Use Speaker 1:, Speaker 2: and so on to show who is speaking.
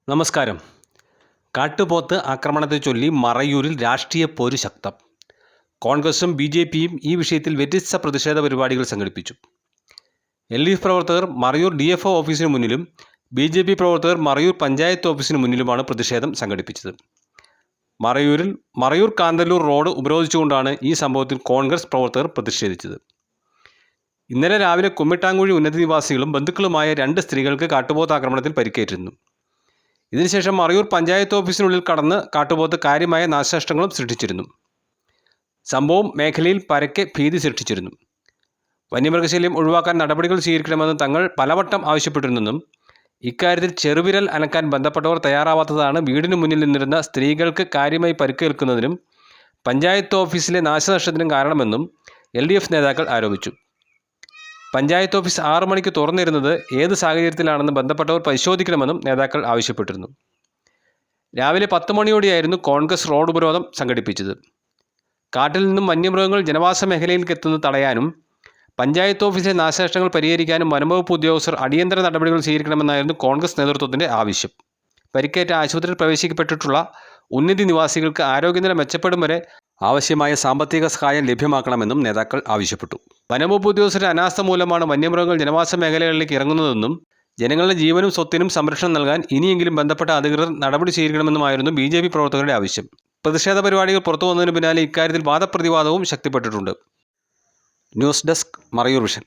Speaker 1: നമസ്കാരം. കാട്ടുപോത്ത് ആക്രമണത്തെ ചൊല്ലി മറയൂരിൽ രാഷ്ട്രീയ പോര് ശക്തം. കോൺഗ്രസും ബി.ജെ.പിയും ഈ വിഷയത്തിൽ വ്യത്യസ്ത പ്രതിഷേധ പരിപാടികൾ സംഘടിപ്പിച്ചു. എൽ.ഡി.എഫ് പ്രവർത്തകർ മറയൂർ ഡി.എഫ്.ഒ ഓഫീസിന് മുന്നിലും ബി.ജെ.പി പ്രവർത്തകർ മറയൂർ പഞ്ചായത്ത് ഓഫീസിന് മുന്നിലുമാണ് പ്രതിഷേധം സംഘടിപ്പിച്ചത്. മറയൂർ കാന്തല്ലൂർ റോഡ് ഉപരോധിച്ചുകൊണ്ടാണ് ഈ സംഭവത്തിൽ കോൺഗ്രസ് പ്രവർത്തകർ പ്രതിഷേധിച്ചത്. ഇന്നലെ രാവിലെ കുമ്മിട്ടാങ്കുഴി ഉന്നതി നിവാസികളും ബന്ധുക്കളുമായ 2 സ്ത്രീകൾക്ക് കാട്ടുപോത്ത് ആക്രമണത്തിൽ പരിക്കേറ്റിരുന്നു. ഇതിനുശേഷം മറയൂർ പഞ്ചായത്ത് ഓഫീസിനുള്ളിൽ കടന്ന് കാട്ടുപോത്ത് കാര്യമായ നാശനഷ്ടങ്ങളും സൃഷ്ടിച്ചിരുന്നു. സംഭവം മേഖലയിൽ പരക്കെ ഭീതി സൃഷ്ടിച്ചിരുന്നു. വന്യമൃഗശല്യം ഒഴിവാക്കാൻ നടപടികൾ സ്വീകരിക്കണമെന്ന് തങ്ങൾ പലവട്ടം ആവശ്യപ്പെട്ടിരുന്നെന്നും ഇക്കാര്യത്തിൽ ചെറുവിരൽ അനക്കാൻ ബന്ധപ്പെട്ടവർ തയ്യാറാവാത്തതാണ് വീടിന് മുന്നിൽ നിന്നിരുന്ന സ്ത്രീകൾക്ക് കാര്യമായി പരിക്കേൽക്കുന്നതിനും പഞ്ചായത്ത് ഓഫീസിലെ നാശനഷ്ടത്തിനും കാരണമെന്നും എൽ.ഡി.എഫ് നേതാക്കൾ ആരോപിച്ചു. പഞ്ചായത്ത് ഓഫീസ് 6 മണിക്ക് തുറന്നിരുന്നത് ഏത് സാഹചര്യത്തിലാണെന്ന് ബന്ധപ്പെട്ടവർ പരിശോധിക്കണമെന്നും നേതാക്കൾ ആവശ്യപ്പെട്ടിരുന്നു. രാവിലെ 10 മണിയോടെയായിരുന്നു കോൺഗ്രസ് റോഡ് ഉപരോധം സംഘടിപ്പിച്ചത്. കാട്ടിൽ നിന്നും വന്യമൃഗങ്ങൾ ജനവാസ മേഖലയിലേക്ക് എത്തുന്നത് തടയാനും പഞ്ചായത്ത് ഓഫീസിലെ നാശനഷ്ടങ്ങൾ പരിഹരിക്കാനും വനംവകുപ്പ് ഉദ്യോഗസ്ഥർ അടിയന്തര നടപടികൾ സ്വീകരിക്കണമെന്നായിരുന്നു കോൺഗ്രസ് നേതൃത്വത്തിൻ്റെ ആവശ്യം. പരിക്കേറ്റ ആശുപത്രിയിൽ പ്രവേശിക്കപ്പെട്ടിട്ടുള്ള ഉന്നതി നിവാസികൾക്ക് ആരോഗ്യനില മെച്ചപ്പെടും വരെ ആവശ്യമായ സാമ്പത്തിക സഹായം ലഭ്യമാക്കണമെന്നും നേതാക്കൾ ആവശ്യപ്പെട്ടു. വനംവകുപ്പ് ഉദ്യോഗസ്ഥരുടെ അനാസ്ഥ മൂലമാണ് വന്യമൃഗങ്ങൾ ജനവാസ മേഖലകളിലേക്ക് ഇറങ്ങുന്നതെന്നും ജനങ്ങളുടെ ജീവനും സ്വത്തിനും സംരക്ഷണം നൽകാൻ ഇനിയെങ്കിലും ബന്ധപ്പെട്ട അധികൃതർ നടപടി സ്വീകരിക്കണമെന്നുമായിരുന്നു ബി.ജെ.പി പ്രവർത്തകരുടെ ആവശ്യം. പ്രതിഷേധ പരിപാടികൾ പുറത്തു വന്നതിന് പിന്നാലെ ഇക്കാര്യത്തിൽ വാദപ്രതിവാദവും ശക്തിപ്പെട്ടിട്ടുണ്ട്. News desk, Marayoor vision.